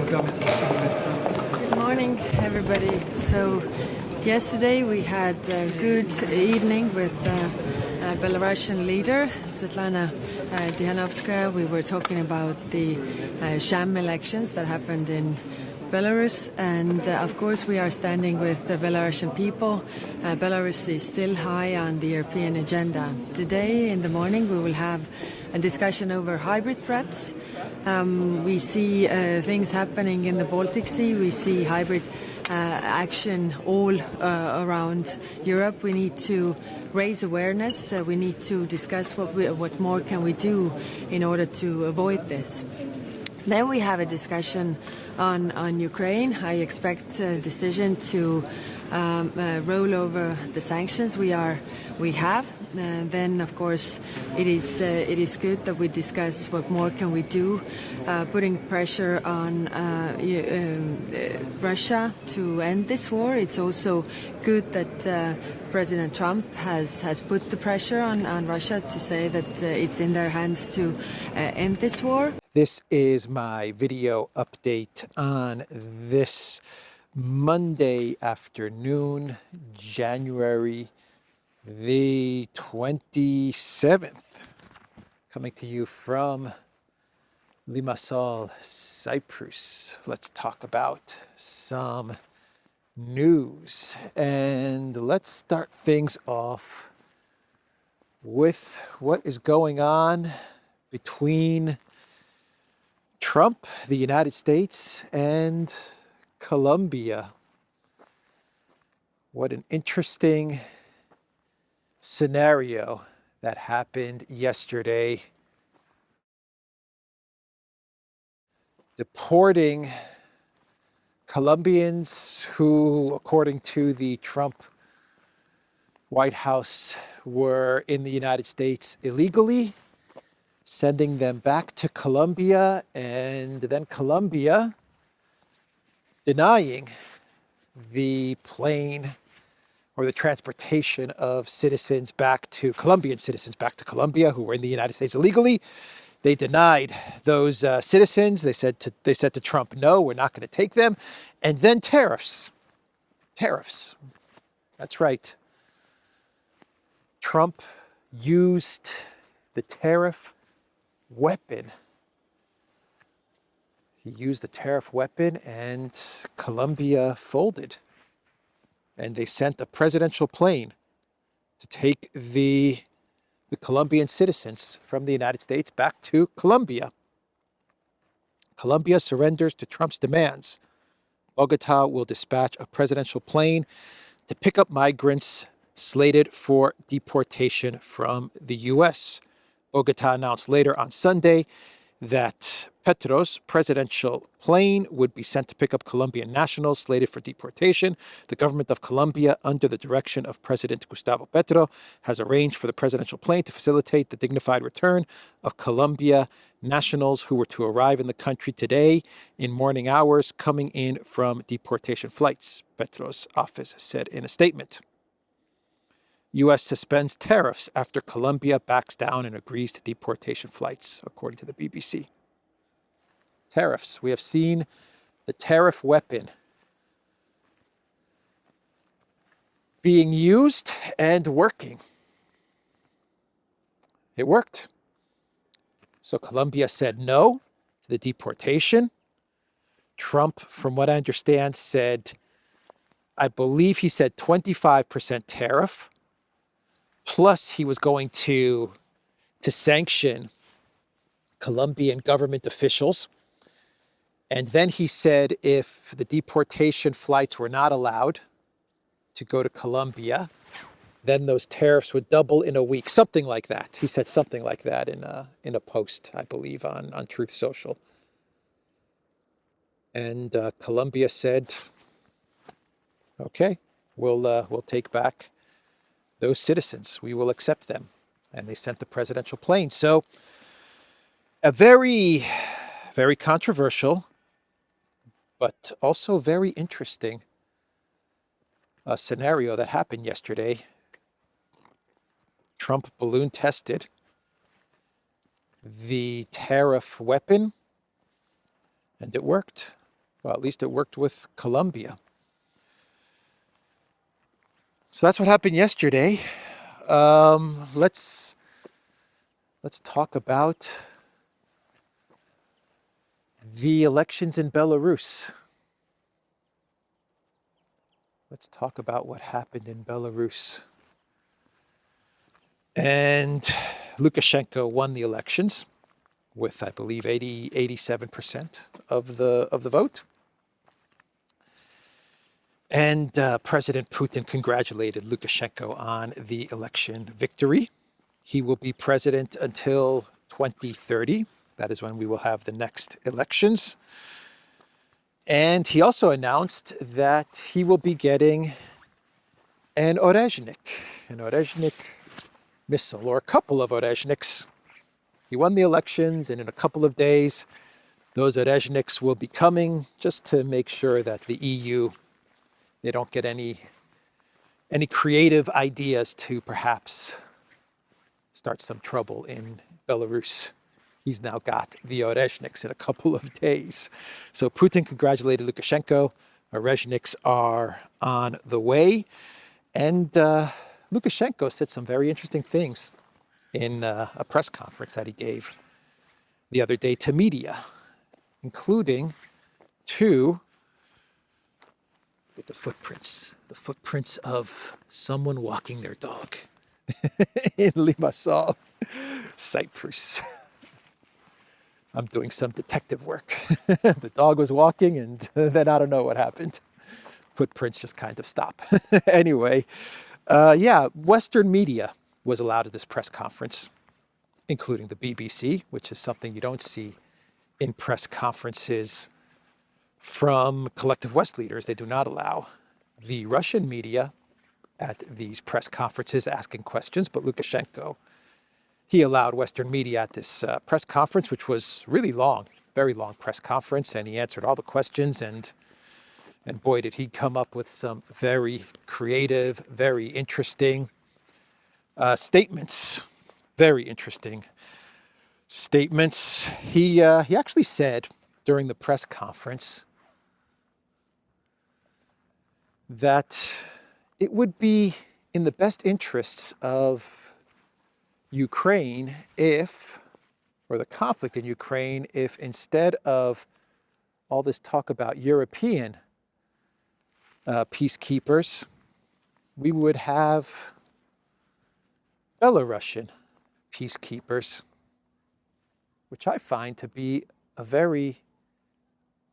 Good morning, everybody. So, yesterday we had a good evening with Belarusian leader Svetlana Tikhanovskaya. We were talking about the sham elections that happened in Belarus, and of course we are standing with the Belarusian people. Belarus is still high on the European agenda. Today in the morning we will have a discussion over hybrid threats. We see things happening in the Baltic Sea. We see hybrid action all around Europe. We need to raise awareness. We need to discuss what more can we do in order to avoid this. Then we have a discussion on Ukraine. I expect a decision to roll over the sanctions we have. Then, of course, it is good that we discuss what more can we do, putting pressure on Russia to end this war. It's also good that President Trump has put the pressure on Russia to say that it's in their hands to end this war. This is my video update on this Monday afternoon, January the 27th, coming to you from Limassol, Cyprus. Let's talk about some news, and let's start things off with what is going on between Trump, the United States, and Colombia. What an interesting scenario that happened yesterday. Deporting Colombians who, according to the Trump White House, were in the United States illegally, sending them back to Colombia, and then Colombia denying the plane or the transportation of citizens back to Colombian citizens back to Colombia who were in the United States illegally. They denied those citizens. They said to Trump, no, we're not going to take them. And then tariffs. That's right. Trump used the tariff weapon. He used the tariff weapon, and Colombia folded. And they sent a presidential plane to take the Colombian citizens from the United States back to Colombia. Colombia surrenders to Trump's demands. Bogota will dispatch a presidential plane to pick up migrants slated for deportation from the U.S. Bogota announced later on Sunday that Petro's presidential plane would be sent to pick up Colombian nationals slated for deportation. The government of Colombia, under the direction of President Gustavo Petro, has arranged for the presidential plane to facilitate the dignified return of Colombia nationals who were to arrive in the country today in morning hours, coming in from deportation flights, Petro's office said in a statement. U.S. suspends tariffs after Colombia backs down and agrees to deportation flights, according to the BBC. Tariffs. We have seen the tariff weapon being used and working. It worked. So Colombia said no to the deportation. Trump, from what I understand, said, I believe he said 25% tariff. Plus, he was going to sanction Colombian government officials. And then he said if the deportation flights were not allowed to go to Colombia, then those tariffs would double in a week. Something like that. He said something like that in a post, I believe, on Truth Social. And Colombia said, okay, we'll take back those citizens. We will accept them. And they sent the presidential plane. So a very, very controversial, but also very interesting scenario that happened yesterday. Trump balloon tested the tariff weapon, and it worked. Well, at least it worked with Colombia. So that's what happened yesterday. Let's talk about the elections in Belarus. Let's talk about what happened in Belarus. And Lukashenko won the elections with, I believe, 87% of the vote. And President Putin congratulated Lukashenko on the election victory. He will be president until 2030. That is when we will have the next elections. And he also announced that he will be getting an Oreshnik missile, or a couple of Oreshniks. He won the elections, and in a couple of days, those Oreshniks will be coming, just to make sure that the EU, they don't get any creative ideas to perhaps start some trouble in Belarus. He's now got the Oreshniks in a couple of days. So Putin congratulated Lukashenko. Oreshniks are on the way. And Lukashenko said some very interesting things in a press conference that he gave the other day to media, including to the footprints of someone walking their dog in Limassol, Cyprus. I'm doing some detective work. The dog was walking, and then I don't know what happened. Footprints just kind of stop. Anyway, Western media was allowed at this press conference, including the BBC, which is something you don't see in press conferences from collective West leaders. They do not allow the Russian media at these press conferences asking questions, but Lukashenko, he allowed Western media at this press conference, which was really long, very long press conference, and he answered all the questions, and boy, did he come up with some very creative, very interesting statements. Very interesting statements. He actually said during the press conference that it would be in the best interests of Ukraine or the conflict in Ukraine, if instead of all this talk about European peacekeepers, we would have Belarusian peacekeepers, which I find to be a very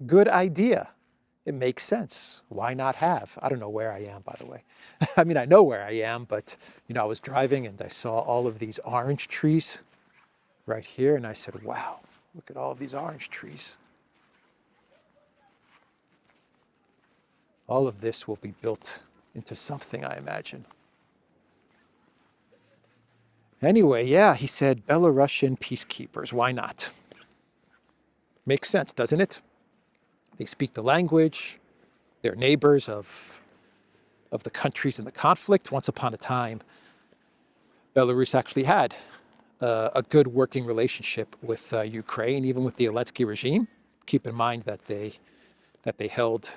good idea. It makes sense. Why not have? I don't know where I am, by the way. I mean, I know where I am, but, I was driving and I saw all of these orange trees right here. And I said, wow, look at all of these orange trees. All of this will be built into something, I imagine. Anyway, he said Belarusian peacekeepers. Why not? Makes sense, doesn't it? They speak the language. They're neighbors of the countries in the conflict. Once upon a time, Belarus actually had a good working relationship with Ukraine, even with the Zelensky regime. Keep in mind that they held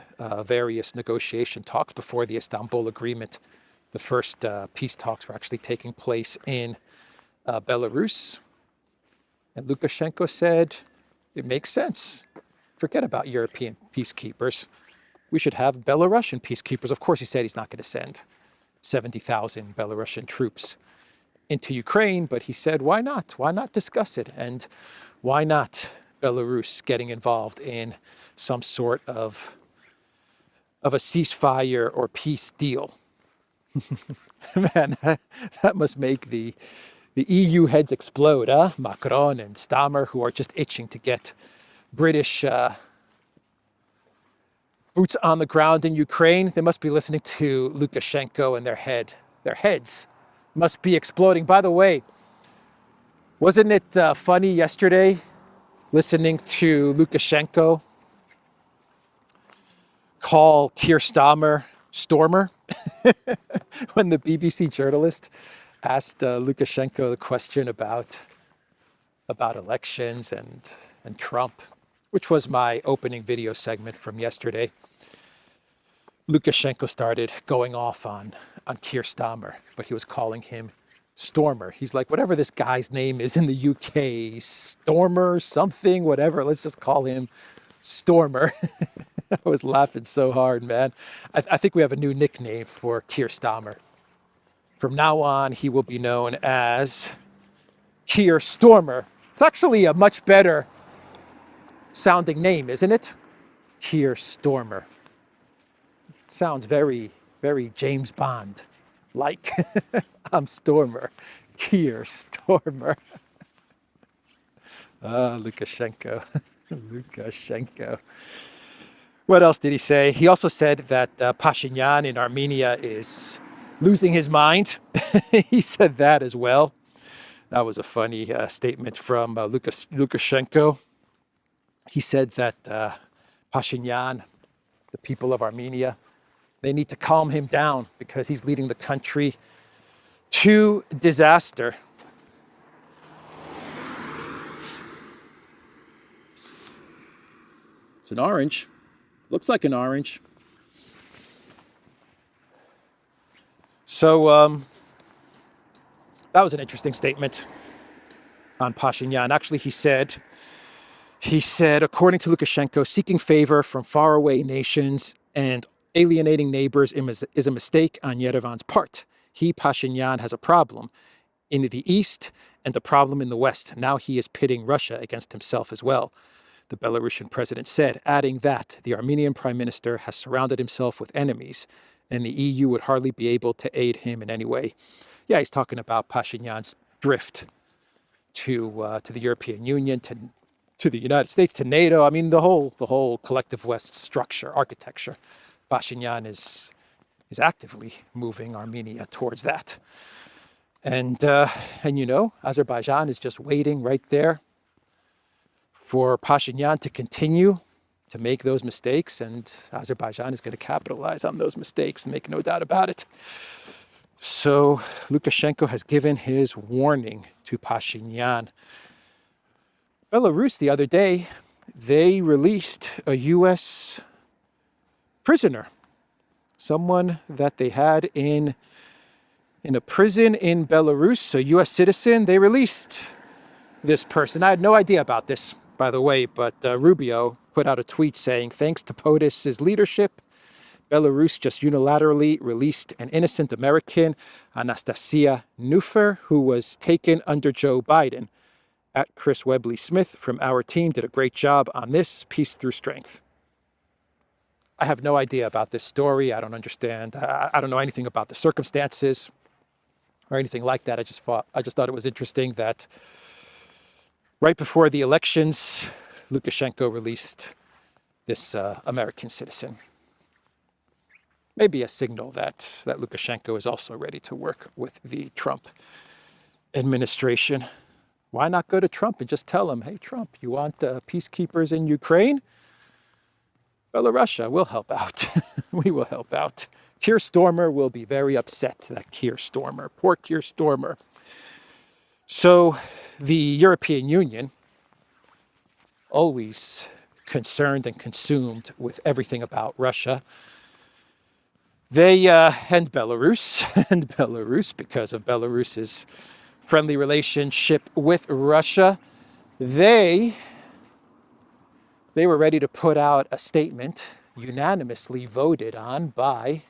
various negotiation talks before the Istanbul Agreement. The first peace talks were actually taking place in Belarus. And Lukashenko said, it makes sense. Forget about European peacekeepers. We should have Belarusian peacekeepers. Of course, he said he's not going to send 70,000 Belarusian troops into Ukraine, but he said, why not? Why not discuss it? And why not Belarus getting involved in some sort of a ceasefire or peace deal? Man, that must make the EU heads explode, huh? Macron and Stammer, who are just itching to get British boots on the ground in Ukraine. They must be listening to Lukashenko, and their heads must be exploding. By the way, wasn't it funny yesterday listening to Lukashenko call Keir Starmer Stormer when the BBC journalist asked Lukashenko the question about elections and Trump? which was my opening video segment from yesterday, Lukashenko started going off on Keir Starmer, but he was calling him Stormer. He's like, whatever this guy's name is in the UK, Stormer, something, whatever, let's just call him Stormer. I was laughing so hard, man. I think we have a new nickname for Keir Starmer. From now on, he will be known as Keir Stormer. It's actually a much better sounding name, isn't it? Keir Stormer. Sounds very, very James Bond like. I'm Stormer. Keir Stormer. Lukashenko. Lukashenko. What else did he say? He also said that Pashinyan in Armenia is losing his mind. He said that as well. That was a funny statement from Lukashenko. He said that Pashinyan, the people of Armenia, they need to calm him down because he's leading the country to disaster. It's an orange. Looks like an orange. So that was an interesting statement on Pashinyan. Actually, he said, according to Lukashenko, seeking favor from faraway nations and alienating neighbors is a mistake on Yerevan's part. He, Pashinyan, has a problem in the east and a problem in the west. Now he is pitting Russia against himself as well, the Belarusian president said, adding that the Armenian prime minister has surrounded himself with enemies and the EU would hardly be able to aid him in any way. Yeah, he's talking about Pashinyan's drift to the European Union, to the United States, to NATO. I mean, the whole collective West structure, architecture. Pashinyan is actively moving Armenia towards that. And you know, Azerbaijan is just waiting right there for Pashinyan to continue to make those mistakes, and Azerbaijan is going to capitalize on those mistakes, make no doubt about it. So Lukashenko has given his warning to Pashinyan. Belarus, the other day, they released a U.S. prisoner, someone that they had in a prison in Belarus, a U.S. citizen. They released this person. I had no idea about this, by the way, but Rubio put out a tweet saying, thanks to POTUS's leadership, Belarus just unilaterally released an innocent American, Anastasia Neufer, who was taken under Joe Biden. At Chris Webley Smith from our team did a great job on this, peace through strength. I have no idea about this story. I don't understand. I don't know anything about the circumstances or anything like that. I just thought it was interesting that right before the elections, Lukashenko released this American citizen. Maybe a signal that Lukashenko is also ready to work with the Trump administration. Why not go to Trump and just tell him, hey, Trump, you want peacekeepers in Ukraine? Belarus will help out. We will help out. Keir Starmer will be very upset, that Keir Starmer. Poor Keir Starmer. So the European Union, always concerned and consumed with everything about Russia, they and Belarus, because of Belarus's friendly relationship with Russia, they were ready to put out a statement unanimously voted on by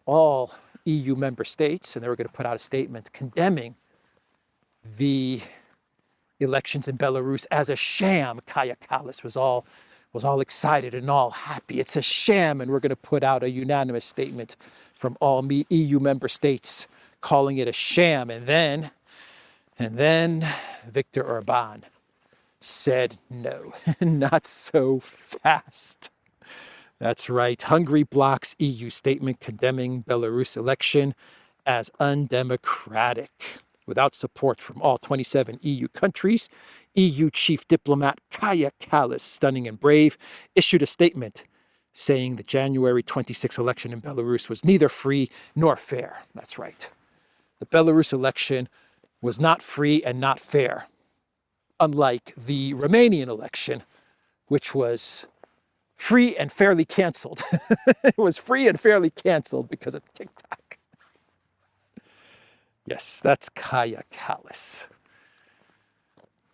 all EU member states, and they were going to put out a statement condemning the elections in Belarus as a sham. Kaya Kallas was all excited and all happy. It's a sham, and we're going to put out a unanimous statement from all EU member states calling it a sham. And then Viktor Orban said no, not so fast. That's right. Hungary blocks EU statement condemning Belarus election as undemocratic. Without support from all 27 EU countries, EU chief diplomat Kaya Kallas, stunning and brave, issued a statement saying the January 26 election in Belarus was neither free nor fair. That's right. The Belarus election was not free and not fair, unlike the Romanian election, which was free and fairly canceled. It was free and fairly canceled because of TikTok. Yes, that's Kaja Kallas.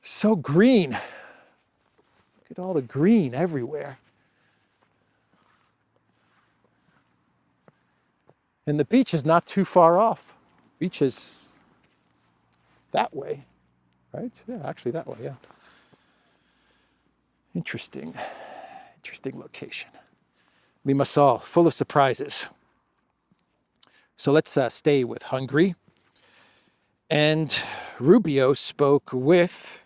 So green. Look at all the green everywhere. And the beach is not too far off. Beach is that way, right? Yeah, actually that way, yeah. Interesting location. Limassol, full of surprises. So let's stay with Hungary. And Rubio spoke with,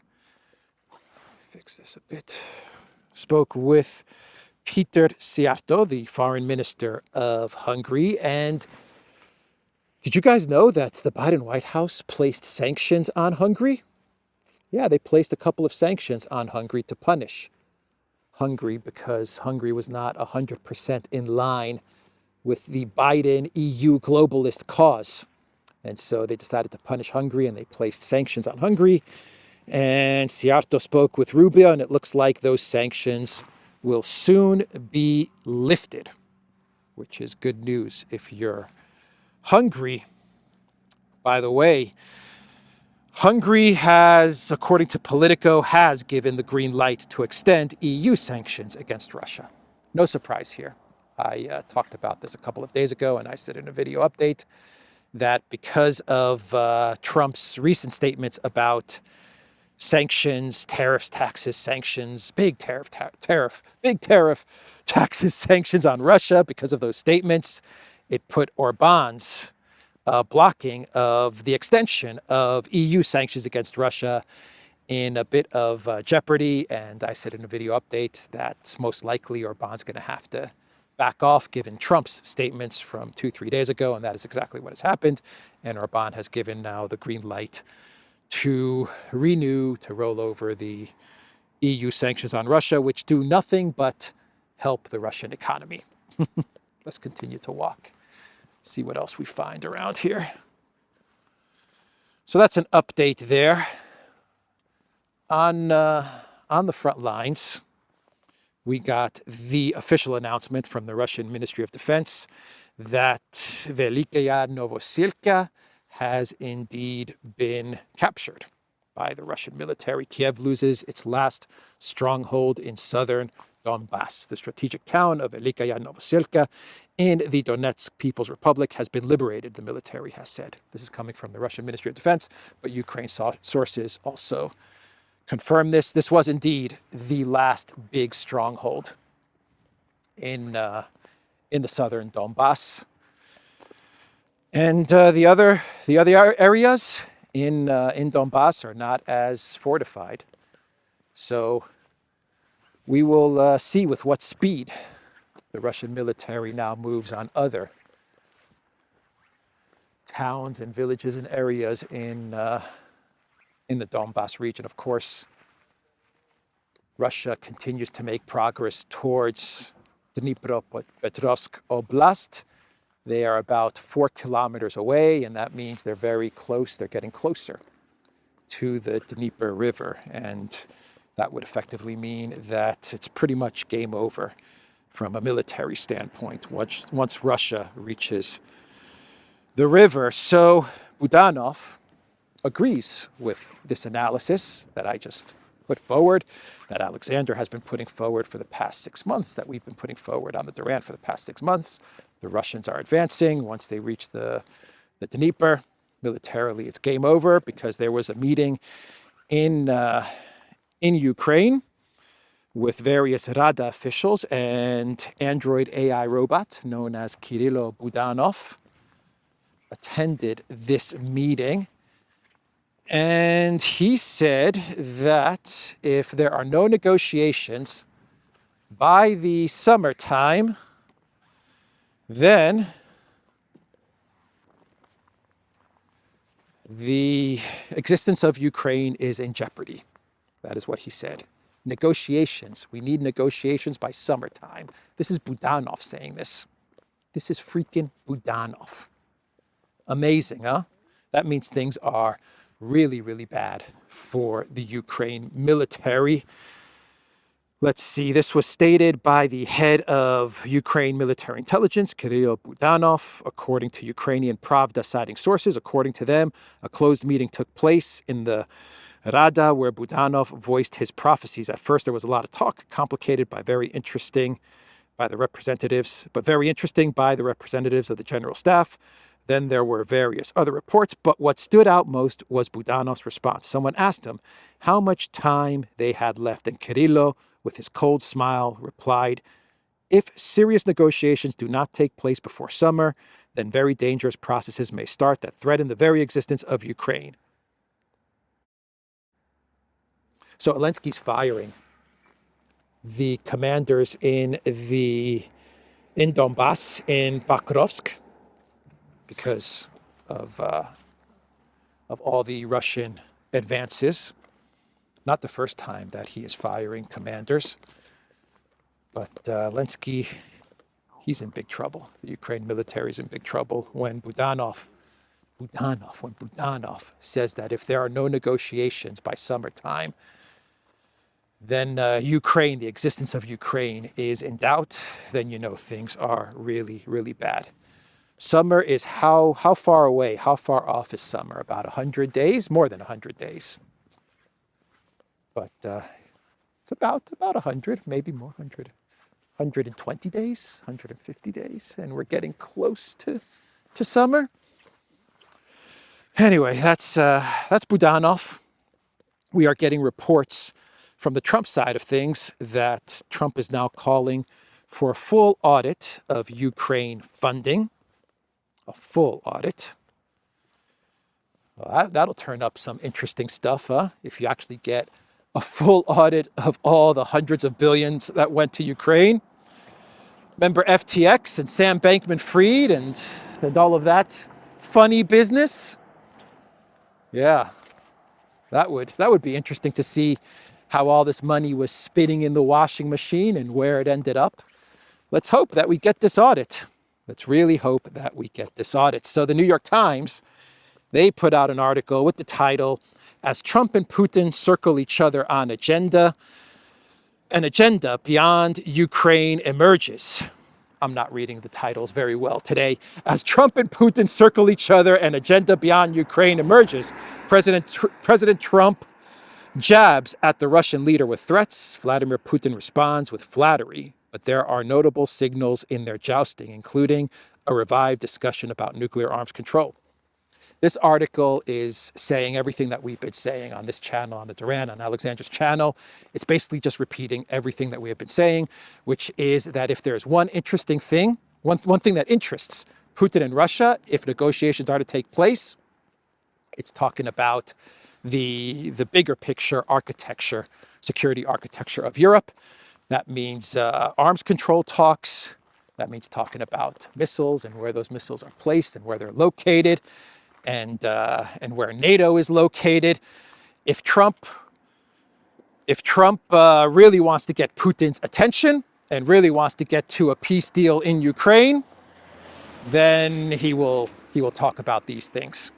fix this a bit, spoke with Peter Szijjártó, the foreign minister of Hungary. And did you guys know that the Biden White House placed sanctions on Hungary? Yeah, they placed a couple of sanctions on Hungary to punish Hungary because Hungary was not 100% in line with the Biden EU globalist cause. And so they decided to punish Hungary and they placed sanctions on Hungary. And Szijjártó spoke with Rubio, and it looks like those sanctions will soon be lifted, which is good news if you're Hungary. By the way, Hungary has, according to Politico, has given the green light to extend EU sanctions against Russia. No surprise here. I talked about this a couple of days ago, and I said in a video update that because of Trump's recent statements about sanctions, tariffs, taxes, sanctions, big tariff, taxes, sanctions on Russia, because of those statements, it put Orban's blocking of the extension of EU sanctions against Russia in a bit of jeopardy. And I said in a video update that most likely Orban's going to have to back off given Trump's statements from 2-3 days ago. And that is exactly what has happened. And Orban has given now the green light to renew, to roll over the EU sanctions on Russia, which do nothing but help the Russian economy. Let's continue to walk. See what else we find around here. So that's an update there. On the front lines, we got the official announcement from the Russian Ministry of Defense that Velyka Novosilka has indeed been captured by the Russian military. Kiev loses its last stronghold in southern Donbass. The strategic town of Velyka Novosilka in the Donetsk People's Republic has been liberated, the military has said. This is coming from the Russian Ministry of Defense, but Ukraine sources also confirm this. This was indeed the last big stronghold in the southern Donbass. And the other areas in Donbass are not as fortified. So we will see with what speed the Russian military now moves on other towns and villages and areas in the Donbass region. Of course, Russia continues to make progress towards Dnipropetrovsk Oblast. They are about 4 kilometers away, and that means they're very close. They're getting closer to the Dnieper River, and that would effectively mean that it's pretty much game over from a military standpoint once Russia reaches the river. So Budanov agrees with this analysis that I just put forward, that Alexander has been putting forward for the past 6 months, that we've been putting forward on the Duran for the past 6 months. The Russians are advancing. Once they reach the Dnieper, militarily it's game over, because there was a meeting in Ukraine with various Rada officials, and Android AI robot known as Kirilo Budanov attended this meeting. And he said that if there are no negotiations by the summertime, then the existence of Ukraine is in jeopardy. That is what he said. Negotiations. We need negotiations by summertime. This is Budanov saying this. This is freaking Budanov. Amazing, huh? That means things are really, really bad for the Ukraine military. Let's see, this was stated by the head of Ukraine military intelligence, Kirill Budanov, according to Ukrainian Pravda citing sources. According to them, a closed meeting took place in the Rada where Budanov voiced his prophecies. At first, there was a lot of talk, complicated by very interesting by the representatives of the general staff. Then there were various other reports, but what stood out most was Budanov's response. Someone asked him how much time they had left, and Kirillo, with his cold smile, replied, "If serious negotiations do not take place before summer, then very dangerous processes may start that threaten the very existence of Ukraine." So Zelensky's firing the commanders in Donbass, in Pakrovsk, because of all the Russian advances. Not the first time that he is firing commanders, but Zelensky, he's in big trouble. The Ukraine military is in big trouble when Budanov says that if there are no negotiations by summertime, then Ukraine, the existence of Ukraine is in doubt, then you know things are really, really bad. Summer is how far away, how far off is summer? About 100 days? More than 100 days. But it's about 100, maybe more, 120 days, 150 days, and we're getting close to summer. Anyway, that's Budanov. We are getting reports from the Trump side of things that Trump is now calling for a full audit of Ukraine funding. A full audit. Well, that'll turn up some interesting stuff, huh? If you actually get a full audit of all the hundreds of billions that went to Ukraine. Remember FTX and Sam Bankman-Fried and all of that funny business? Yeah, that would be interesting to see how all this money was spinning in the washing machine and where it ended up. Let's hope that we get this audit. Let's really hope that we get this audit. So the New York Times, they put out an article with the title, "As Trump and Putin Circle Each Other on Agenda, an Agenda Beyond Ukraine Emerges." I'm not reading the titles very well today. "As Trump and Putin circle each other, an agenda beyond Ukraine emerges. President Trump jabs at the Russian leader with threats. Vladimir Putin responds with flattery. But there are notable signals in their jousting, including a revived discussion about nuclear arms control." This article is saying everything that we've been saying on this channel, on the Duran, on Alexandra's channel. It's basically just repeating everything that we have been saying, which is that if there's one interesting thing, one thing that interests Putin and Russia, if negotiations are to take place, it's talking about the bigger picture architecture, security architecture of Europe. That means arms control talks. That means talking about missiles and where those missiles are placed and where they're located, and where NATO is located. If Trump really wants to get Putin's attention and really wants to get to a peace deal in Ukraine, then he will talk about these things.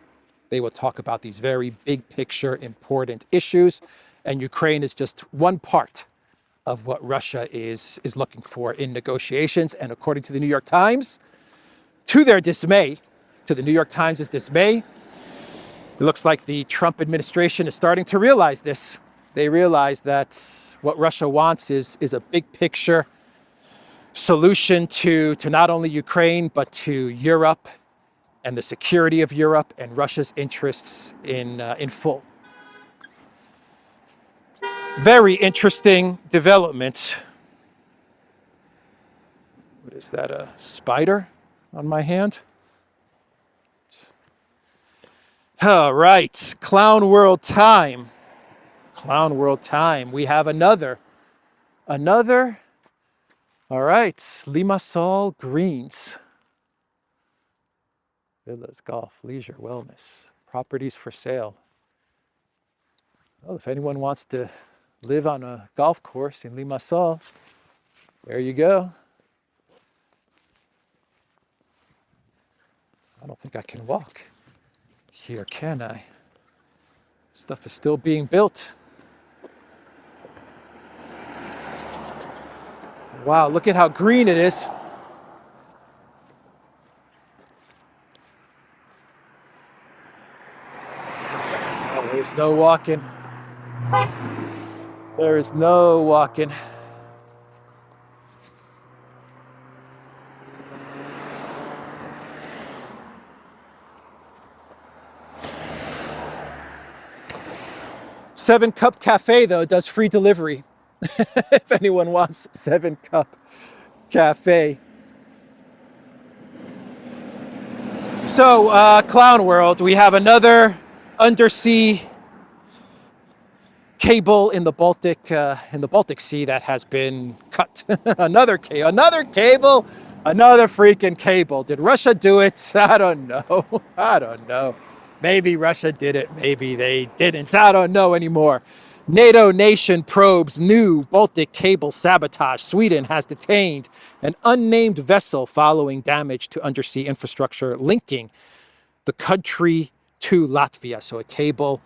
They will talk about these very big picture important issues, and Ukraine is just one part of what Russia is looking for in negotiations. And according to the New York Times, to their dismay, to the New York Times' dismay, it looks like the Trump administration is starting to realize this. They realize that what Russia wants is a big picture solution to not only Ukraine, but to Europe and the security of Europe and Russia's interests in full. Very interesting development. What is that, a spider on my hand? All right, Clown World time. Clown World time. We have another. All right, Limassol Greens. Villas, golf, leisure, wellness, properties for sale. Well, if anyone wants to live on a golf course in Limassol, there you go. I don't think I can walk here, can I? Stuff is still being built. Wow, look at how green it is. Oh, there's no walking. There is no walking. Seven Cup Cafe, though, does free delivery. If anyone wants 7 Cup Cafe. So, Clown World, we have another undersea cable in the Baltic Sea that has been cut. Another cable, another freaking cable. Did Russia do it? I don't know. I don't know. Maybe Russia did it. Maybe they didn't. I don't know anymore. NATO nation probes new Baltic cable sabotage. Sweden has detained an unnamed vessel following damage to undersea infrastructure linking the country to Latvia. So a cable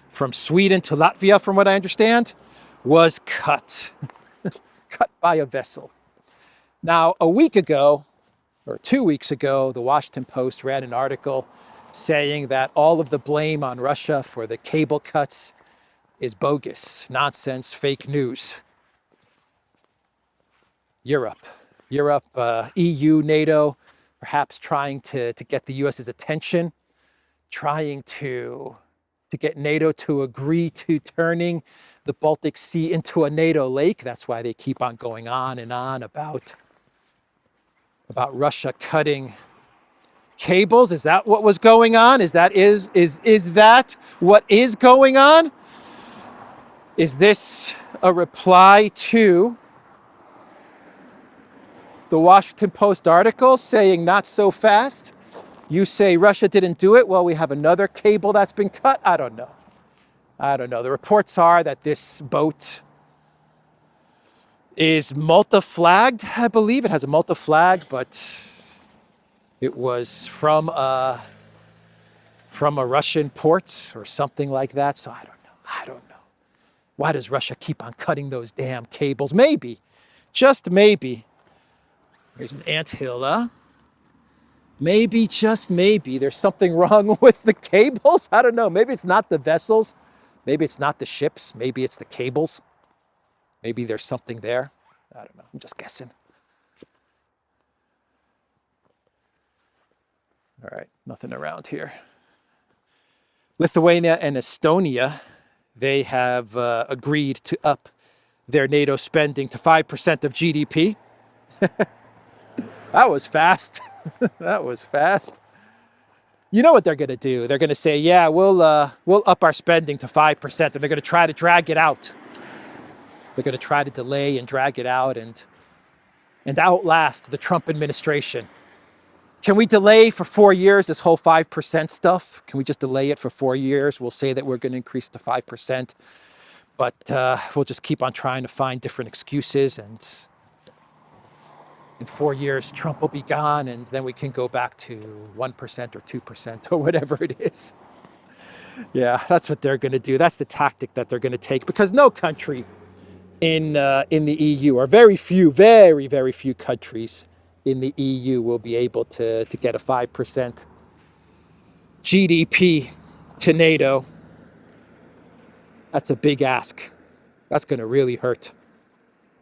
from Sweden to Latvia, from what I understand, was cut by a vessel. Now, a week ago, or 2 weeks ago, the Washington Post ran an article saying that all of the blame on Russia for the cable cuts is bogus, nonsense, fake news. Europe, EU, NATO, perhaps trying to get the US's attention, trying to get NATO to agree to turning the Baltic Sea into a NATO lake. That's why they keep on going on and on about Russia cutting cables. Is that what was going on? Is that what is going on? Is this a reply to the Washington Post article saying not so fast? You say Russia didn't do it. Well, we have another cable that's been cut. I don't know. The reports are that this boat is multi-flagged. I believe it has a multi-flag, but it was from a Russian port or something like that. So I don't know. Why does Russia keep on cutting those damn cables? Maybe, just maybe. There's an anthill, huh? Maybe, just maybe, there's something wrong with the cables. I don't know. Maybe it's not the vessels. Maybe it's not the ships. Maybe it's the cables. Maybe there's something there. I don't know. I'm just guessing. All right. Nothing around here. Lithuania and Estonia, they have agreed to up their NATO spending to 5% of GDP. That was fast. That was fast. You know what they're going to do? They're going to say, yeah, we'll up our spending to 5%, and they're going to try to drag it out. They're going to try to delay and drag it out and outlast the Trump administration. Can we delay for 4 years this whole 5% stuff? Can we just delay it for 4 years? We'll say that we're going to increase to 5%, but we'll just keep on trying to find different excuses, and in 4 years, Trump will be gone, and then we can go back to 1% or 2% or whatever it is. Yeah, that's what they're going to do. That's the tactic that they're going to take, because no country in the EU, or very few countries in the EU will be able to get a 5% GDP to NATO. That's a big ask. That's going to really hurt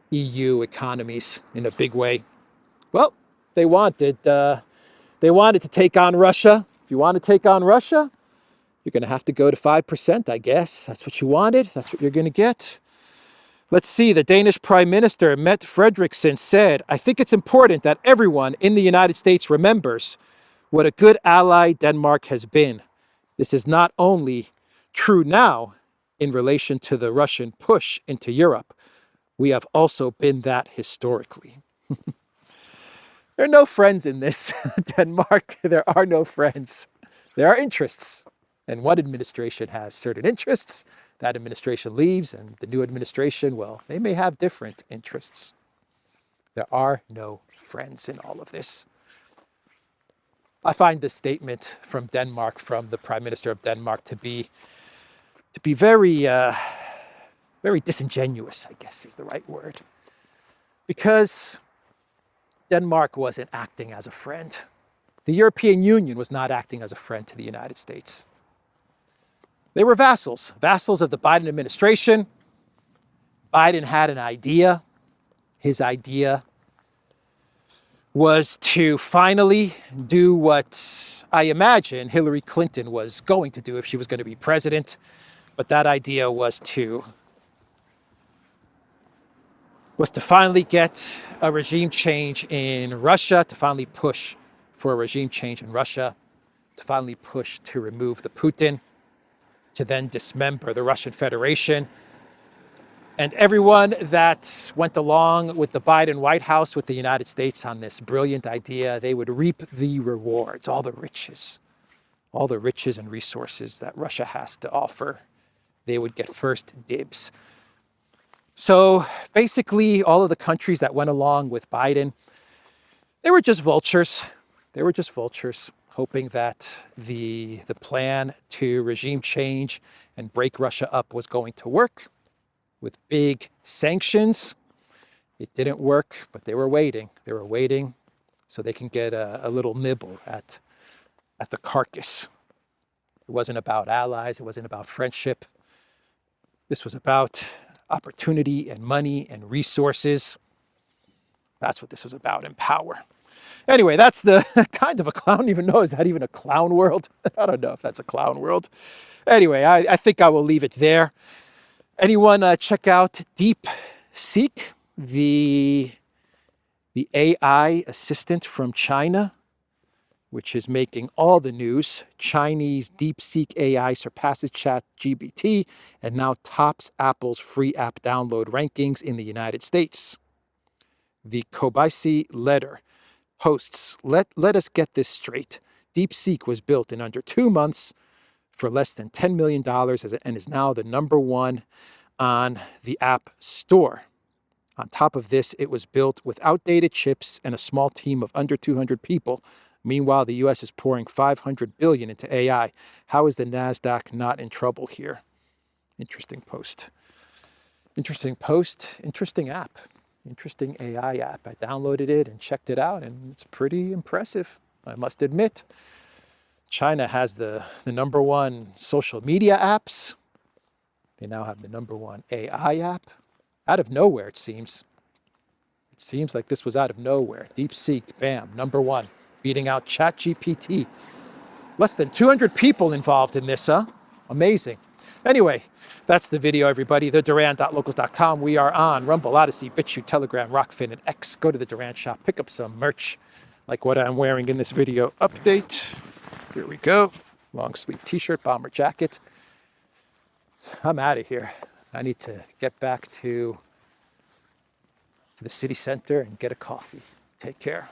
EU economies in a big way. Well, they wanted to take on Russia. If you want to take on Russia, you're going to have to go to 5%, I guess. That's what you wanted. That's what you're going to get. Let's see. The Danish Prime Minister, Mette Frederiksen, said, I think it's important that everyone in the United States remembers what a good ally Denmark has been. This is not only true now in relation to the Russian push into Europe. We have also been that historically. There are no friends in this, Denmark. There are no friends. There are interests. And one administration has certain interests. That administration leaves, and the new administration, well, they may have different interests. There are no friends in all of this. I find this statement from Denmark, from the Prime Minister of Denmark, to be very, very disingenuous, I guess is the right word. because Denmark wasn't acting as a friend. The European Union was not acting as a friend to the United States. They were vassals of the Biden administration. Biden had an idea. His idea was to finally do what I imagine Hillary Clinton was going to do if she was going to be president. But that idea was to finally get a regime change in Russia, to finally push for a regime change in Russia, to finally push to remove the Putin, to then dismember the Russian Federation. And everyone that went along with the Biden White House, with the United States on this brilliant idea, they would reap the rewards, all the riches and resources that Russia has to offer. They would get first dibs. So basically, all of the countries that went along with Biden, they were just vultures. They were just vultures, hoping that the plan to regime change and break Russia up was going to work with big sanctions. It didn't work, but they were waiting. They were waiting so they can get a little nibble at the carcass. It wasn't about allies. It wasn't about friendship. This was about opportunity and money and resources. That's what this was about, and power. Anyway, that's the kind of a clown. I don't even know, is that even a clown world? I don't know if that's a clown world. Anyway, I think I will leave it there. Anyone check out DeepSeek, the AI assistant from China, which is making all the news. Chinese DeepSeek AI surpasses ChatGPT and now tops Apple's free app download rankings in the United States. The ODYSEE letter posts, let us get this straight. DeepSeek was built in under 2 months for less than $10 million and is now the number one on the App Store. On top of this, it was built with outdated chips and a small team of under 200 people. Meanwhile, the U.S. is pouring $500 billion into AI. How is the NASDAQ not in trouble here? Interesting post. Interesting post. Interesting app. Interesting AI app. I downloaded it and checked it out, and it's pretty impressive, I must admit. China has the number one social media apps. They now have the number one AI app. Out of nowhere, it seems. It seems like this was out of nowhere. DeepSeek, bam, number one, beating out ChatGPT. Less than 200 people involved in this, huh? Amazing. Anyway, that's the video, everybody. TheDuran.locals.com. We are on Rumble, ODYSEE, BitChute, Telegram, Rockfin, and X. Go to the Duran shop, pick up some merch like what I'm wearing in this video update. Here we go. Long sleeve t-shirt, bomber jacket. I'm out of here. I need to get back to the city center and get a coffee. Take care.